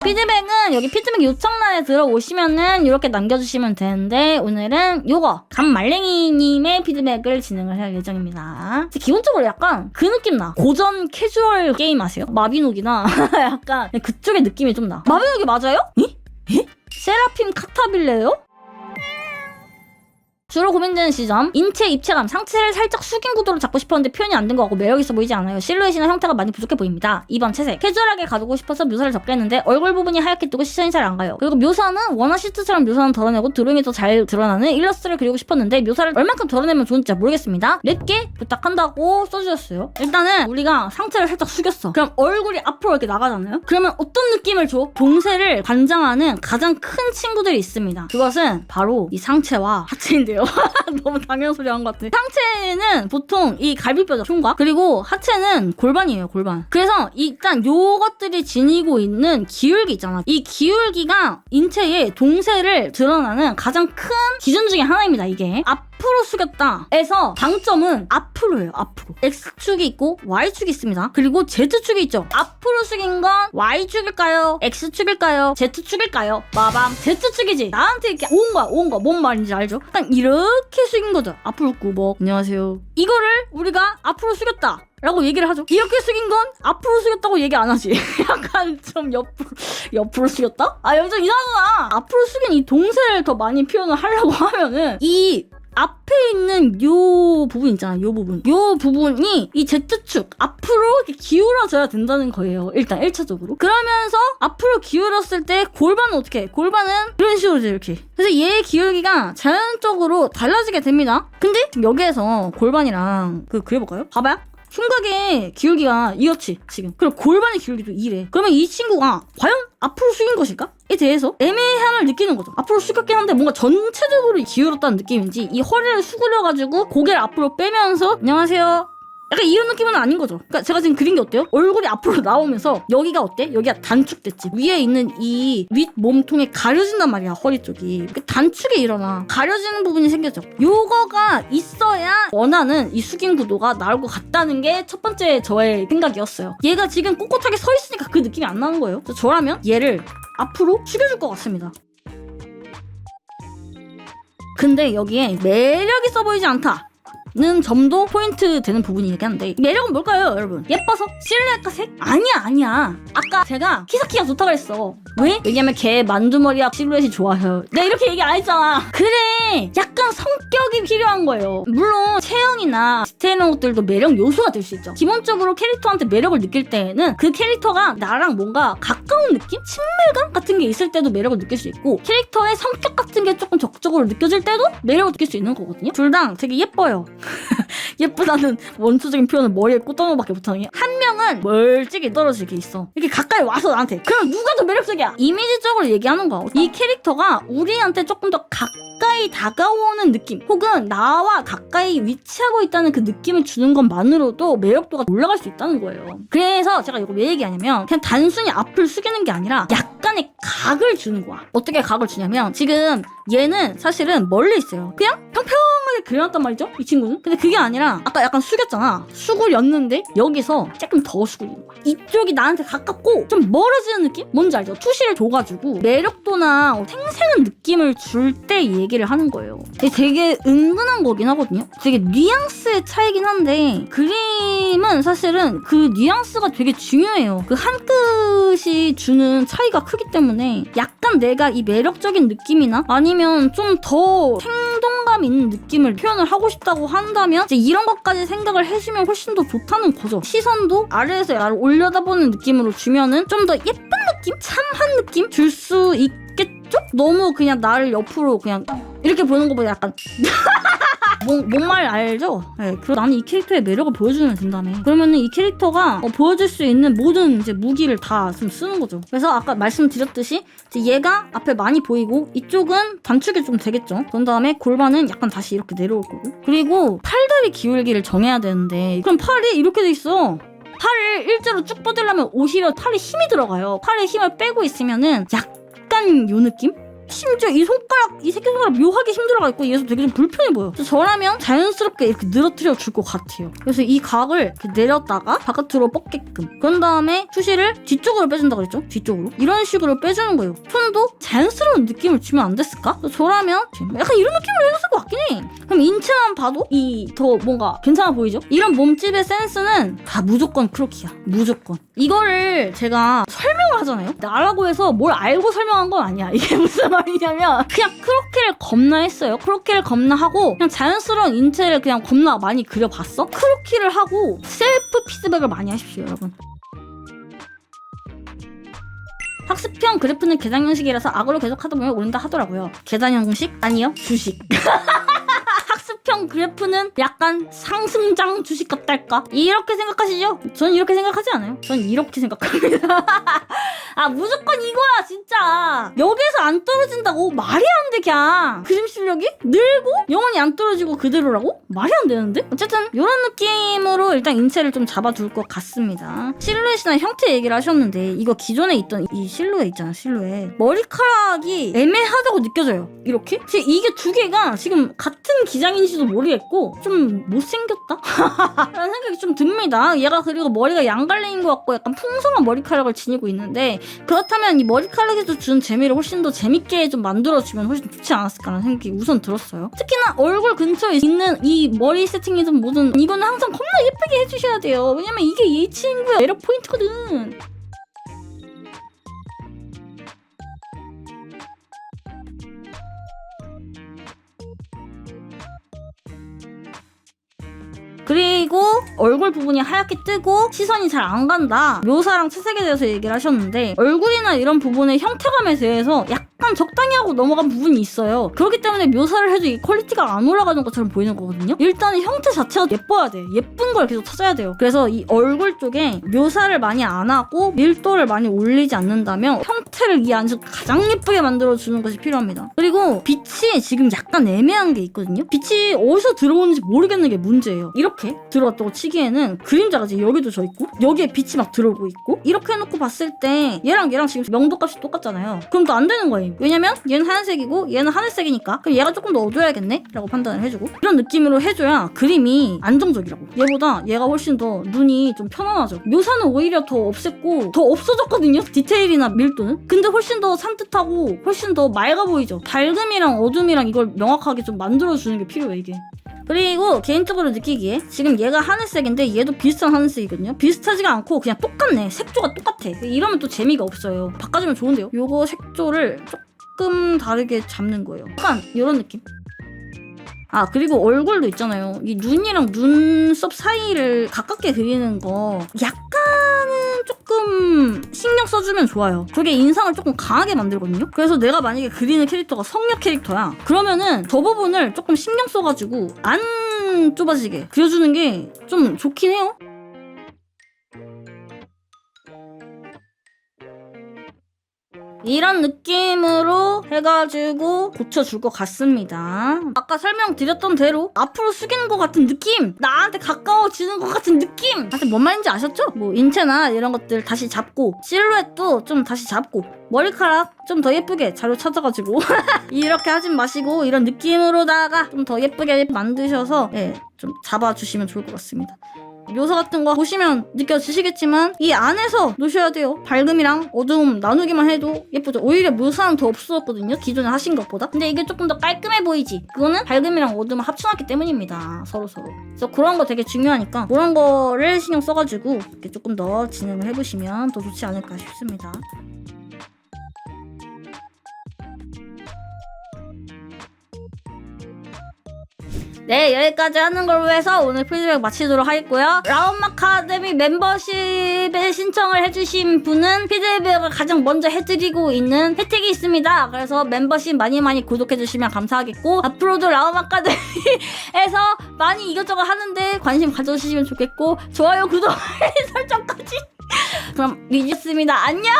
피드백은 여기 피드백 요청란에 들어오시면은 이렇게 남겨주시면 되는데 오늘은 요거 감말랭이님의 피드백을 진행을 할 예정입니다. 기본적으로 약간 그 느낌 나. 고전 캐주얼 게임 아세요? 마비노기나 약간 그쪽의 느낌이 좀 나. 마비노기 맞아요? 에? 세라핌 칵타빌레요? 주로 고민되는 지점, 인체 입체감, 상체를 살짝 숙인 구도로 잡고 싶었는데 표현이 안 된 것 같고 매력있어 보이지 않아요. 실루엣이나 형태가 많이 부족해 보입니다. 2번 채색, 캐주얼하게 가두고 싶어서 묘사를 적게 했는데 얼굴 부분이 하얗게 뜨고 시선이 잘 안 가요. 그리고 묘사는 원어시트처럼 묘사는 덜어내고 드로잉이 더 잘 드러나는 일러스트를 그리고 싶었는데 묘사를 얼만큼 덜어내면 좋은지 모르겠습니다. 랩게 부탁한다고 써주셨어요. 일단은 우리가 상체를 살짝 숙였어. 그럼 얼굴이 앞으로 이렇게 나가잖아요? 그러면 어떤 느낌을 줘? 동세를 관장하는 가장 큰 친구들이 있습니다. 그것은 바로 이 상체와 하체인데요. 너무 당연한 소리 한 것 같아. 상체는 보통 이 갈비뼈죠, 총각. 그리고 하체는 골반이에요, 골반. 그래서 일단 요것들이 지니고 있는 기울기 있잖아. 이 기울기가 인체의 동세를 드러나는 가장 큰 기준 중에 하나입니다, 이게. 앞으로 숙였다에서 방점은 앞으로예요, 앞으로. X축이 있고 Y축이 있습니다. 그리고 Z축이 있죠. 앞으로 숙인 건 Y축일까요? X축일까요? Z축일까요? 마밤 Z축이지. 나한테 이렇게 온 거야. 뭔 말인지 알죠? 딱 이렇게 숙인 거죠. 앞으로 꾸벅 안녕하세요. 이거를 우리가 앞으로 숙였다 라고 얘기를 하죠. 이렇게 숙인 건 앞으로 숙였다고 얘기 안 하지. 약간 좀 옆으로 숙였다? 아, 여기 좀 이상하구나. 앞으로 숙인 이 동세를 더 많이 표현을 하려고 하면은 이 앞에 있는 요 부분 있잖아, 요 부분. 요 부분이 이 Z축 앞으로 이렇게 기울어져야 된다는 거예요. 일단 1차적으로. 그러면서 앞으로 기울었을 때 골반은 어떻게 해? 골반은 이런 식으로 이렇게. 그래서 얘의 기울기가 자연적으로 달라지게 됩니다. 근데 지금 여기에서 골반이랑 그려볼까요? 봐봐요. 흉곽의 기울기가 이렇지 지금. 그리고 골반의 기울기도 이래. 그러면 이 친구가 과연 앞으로 숙인 것일까? 에 대해서 애매함을 느끼는 거죠. 앞으로 숙였긴 한데 뭔가 전체적으로 기울었다는 느낌인지 이 허리를 수그려가지고 고개를 앞으로 빼면서 안녕하세요 약간 이런 느낌은 아닌 거죠. 그러니까 제가 지금 그린 게 어때요? 얼굴이 앞으로 나오면서 여기가 어때? 여기가 단축됐지. 위에 있는 이 윗 몸통이 가려진단 말이야, 허리 쪽이. 단축이 일어나. 가려지는 부분이 생겼죠. 요거가 있어야 원하는 이 숙인 구도가 나올 것 같다는 게 첫 번째 저의 생각이었어요. 얘가 지금 꼿꼿하게 서 있으니까 그 느낌이 안 나는 거예요. 그래서 저라면 얘를 앞으로 숙여줄 것 같습니다. 근데 여기에 매력 있어 보이지 않다 는 점도 포인트 되는 부분이긴 한데 매력은 뭘까요, 여러분? 예뻐서? 실루엣과 색? 아니야. 아까 제가 키사키가 좋다고 했어. 왜? 왜냐면 걔 만두머리와 실루엣이 좋아요. 내가 이렇게 얘기 안 했잖아. 그래, 약간 성격이 필요한 거예요. 물론 체형이나 스타일 이런 것들도 매력 요소가 될 수 있죠. 기본적으로 캐릭터한테 매력을 느낄 때에는 그 캐릭터가 나랑 뭔가 가까운 느낌? 친밀감 같은 게 있을 때도 매력을 느낄 수 있고, 캐릭터의 성격 같은 게 조금 적극적으로 느껴질 때도 매력을 느낄 수 있는 거거든요. 둘 다 되게 예뻐요. 예쁘다는 원초적인 표현을 머리에 꽂아놓은 것밖에 못하는 게, 한 명은 멀찍이 떨어지게 있어. 이렇게 가까이 와서 나한테. 그럼 누가 더 매력적이야? 이미지적으로 얘기하는 거야. 이 캐릭터가 우리한테 조금 더 가까이 다가오는 느낌, 혹은 나와 가까이 위치하고 있다는 그 느낌을 주는 것만으로도 매력도가 올라갈 수 있다는 거예요. 그래서 제가 이거 왜 얘기하냐면, 그냥 단순히 앞을 숙이는 게 아니라 약간의 각을 주는 거야. 어떻게 각을 주냐면, 지금 얘는 사실은 멀리 있어요. 그냥 평평하게 그려놨단 말이죠, 이 친구는. 근데 그게 아니라 아까 약간 숙였잖아. 수그렸는데 여기서 조금 더 수그리는 거야. 이쪽이 나한테 가깝고 좀 멀어지는 느낌? 뭔지 알죠? 투시를 줘가지고 매력도나 생생한 느낌을 줄 때 얘기를 하는 거예요. 되게 은근한 거긴 하거든요. 되게 뉘앙스의 차이긴 한데, 그림은 사실은 그 뉘앙스가 되게 중요해요. 그 한 끗이 주는 차이가 크기 때문에 약간 내가 이 매력적인 느낌이나 아니면 좀 더 생동감 있는 느낌을 표현을 하고 싶다고 한다면 이제 이런 것까지 생각을 해주면 훨씬 더 좋다는 거죠. 시선도 아래에서 나를 올려다보는 느낌으로 주면은 좀 더 예쁜 느낌? 참한 느낌? 줄 수 있겠죠? 너무 그냥 나를 옆으로 그냥 이렇게 보는 것보다 약간 뭔 말 알죠? 네, 나는 이 캐릭터의 매력을 보여주면 된다며. 그러면은 이 캐릭터가 보여줄 수 있는 모든 이제 무기를 다 좀 쓰는 거죠. 그래서 아까 말씀드렸듯이 이제 얘가 앞에 많이 보이고 이쪽은 단축이 좀 되겠죠. 그런 다음에 골반은 약간 다시 이렇게 내려올 거고, 그리고 팔다리 기울기를 정해야 되는데, 그럼 팔이 이렇게 돼 있어. 팔을 일자로 쭉 뻗으려면 오히려 팔에 힘이 들어가요. 팔에 힘을 빼고 있으면은 약간 요 느낌? 심지어 이 손가락, 이 새끼손가락 묘하게 힘들어가 있고 얘에서 되게 좀 불편해 보여. 그래서 저라면 자연스럽게 이렇게 늘어뜨려 줄 것 같아요. 그래서 이 각을 이렇게 내렸다가 바깥으로 뻗게끔. 그런 다음에 슈시를 뒤쪽으로 빼준다 그랬죠? 뒤쪽으로. 이런 식으로 빼주는 거예요. 손도 자연스러운 느낌을 주면 안 됐을까? 저라면 약간 이런 느낌을 해줬을 것 같긴 해. 그럼 인체만 봐도 이 더 뭔가 괜찮아 보이죠? 이런 몸집의 센스는 다 무조건 크로키야. 무조건. 이거를 제가 설명을 하잖아요? 나라고 해서 뭘 알고 설명한 건 아니야. 이게 무슨 말이냐면 그냥 크로키를 겁나 했어요. 크로키를 겁나 하고 그냥 자연스러운 인체를 그냥 겁나 많이 그려봤어? 크로키를 하고 셀프 피드백을 많이 하십시오, 여러분. 학습형 그래프는 계산 형식이라서 악으로 계속 하다 보면 오른다 하더라고요. 계산 형식? 아니요. 주식. 학습형 그래프는 약간 상승장 주식 같달까? 이렇게 생각하시죠? 전 이렇게 생각하지 않아요. 전 이렇게 생각합니다. 아, 무조건 이거야 진짜. 여기에서 안 떨어진다고? 말이 안 돼. 그냥 그림 실력이 늘고 영원히 안 떨어지고 그대로라고? 말이 안 되는데? 어쨌든 이런 느낌으로 일단 인체를 좀 잡아둘 것 같습니다. 실루엣이나 형태 얘기를 하셨는데 이거 기존에 있던 이 실루엣 있잖아. 실루엣 머리카락이 애매하다고 느껴져요. 이렇게? 이게 두 개가 지금 같은 기장인지도 모르겠고 좀 못생겼다? 라는 생각이 좀 듭니다. 얘가 그리고 머리가 양갈래인 것 같고 약간 풍성한 머리카락을 지니고 있는데 그렇다면 이 머리카락에서 준 재미를 훨씬 더 재밌게 좀 만들어주면 훨씬 좋지 않았을까라는 생각이 우선 들었어요. 특히나 얼굴 근처에 있는 이 머리 세팅이든 뭐든 이거는 항상 겁나 예쁘게 해주셔야 돼요. 왜냐면 이게 이 친구의 매력 포인트거든. 그리고 얼굴 부분이 하얗게 뜨고 시선이 잘 안 간다. 묘사랑 채색에 대해서 얘기를 하셨는데 얼굴이나 이런 부분의 형태감에 대해서 약간 적당히 하고 넘어간 부분이 있어요. 그렇기 때문에 묘사를 해도 이 퀄리티가 안 올라가는 것처럼 보이는 거거든요. 일단은 형태 자체가 예뻐야 돼. 예쁜 걸 계속 찾아야 돼요. 그래서 이 얼굴 쪽에 묘사를 많이 안 하고 밀도를 많이 올리지 않는다면 형태를 이 안에서 가장 예쁘게 만들어주는 것이 필요합니다. 그리고 빛이 지금 약간 애매한 게 있거든요. 빛이 어디서 들어오는지 모르겠는 게 문제예요. 이렇게 들어왔다고 치기에는 그림자가 지금 여기도 져 있고 여기에 빛이 막 들어오고 있고 이렇게 해놓고 봤을 때 얘랑 지금 명도값이 똑같잖아요. 그럼 또 안 되는 거예요. 왜냐면 얘는 하얀색이고 얘는 하늘색이니까 그럼 얘가 조금 더 어두워야겠네? 라고 판단을 해주고 이런 느낌으로 해줘야 그림이 안정적이라고. 얘보다 얘가 훨씬 더 눈이 좀 편안하죠. 묘사는 오히려 더 없앴고 더 없어졌거든요. 디테일이나 밀도는. 근데 훨씬 더 산뜻하고 훨씬 더 맑아 보이죠. 밝음이랑 어둠이랑 이걸 명확하게 좀 만들어주는 게 필요해 이게. 그리고 개인적으로 느끼기에 지금 얘가 하늘색인데 얘도 비슷한 하늘색이거든요. 비슷하지가 않고 그냥 똑같네. 색조가 똑같아. 이러면 또 재미가 없어요. 바꿔주면 좋은데요. 요거 색조를 조금 다르게 잡는 거예요. 약간 이런 느낌. 아, 그리고 얼굴도 있잖아요. 이 눈이랑 눈썹 사이를 가깝게 그리는 거 약간은 조금 신경 써주면 좋아요. 그게 인상을 조금 강하게 만들거든요. 그래서 내가 만약에 그리는 캐릭터가 성녀 캐릭터야. 그러면은 저 부분을 조금 신경 써가지고 안 좁아지게 그려주는 게 좀 좋긴 해요. 이런 느낌으로 해가지고 고쳐줄 것 같습니다. 아까 설명드렸던 대로 앞으로 숙이는 것 같은 느낌, 나한테 가까워지는 것 같은 느낌. 사실 뭔 말인지 아셨죠? 뭐 인체나 이런 것들 다시 잡고 실루엣도 좀 다시 잡고 머리카락 좀 더 예쁘게 자료 찾아가지고 이렇게 하진 마시고 이런 느낌으로다가 좀 더 예쁘게 만드셔서 좀 잡아주시면 좋을 것 같습니다. 묘사 같은 거 보시면 느껴지시겠지만 이 안에서 놓으셔야 돼요. 밝음이랑 어두움 나누기만 해도 예쁘죠. 오히려 묘사는 더 없었거든요. 기존에 하신 것보다. 근데 이게 조금 더 깔끔해 보이지. 그거는 밝음이랑 어두움을 합쳐놨기 때문입니다. 서로서로. 그래서 그런 거 되게 중요하니까 그런 거를 신경 써가지고 이렇게 조금 더 진행을 해보시면 더 좋지 않을까 싶습니다. 네, 여기까지 하는 걸로 해서 오늘 피드백 마치도록 하겠고요. 라운마카데미 멤버십에 신청을 해주신 분은 피드백을 가장 먼저 해드리고 있는 혜택이 있습니다. 그래서 멤버십 많이 구독해주시면 감사하겠고 앞으로도 라운마카데미에서 많이 이것저것 하는데 관심 가져주시면 좋겠고 좋아요, 구독, 알림 설정까지. 그럼 리지스입니다. 안녕!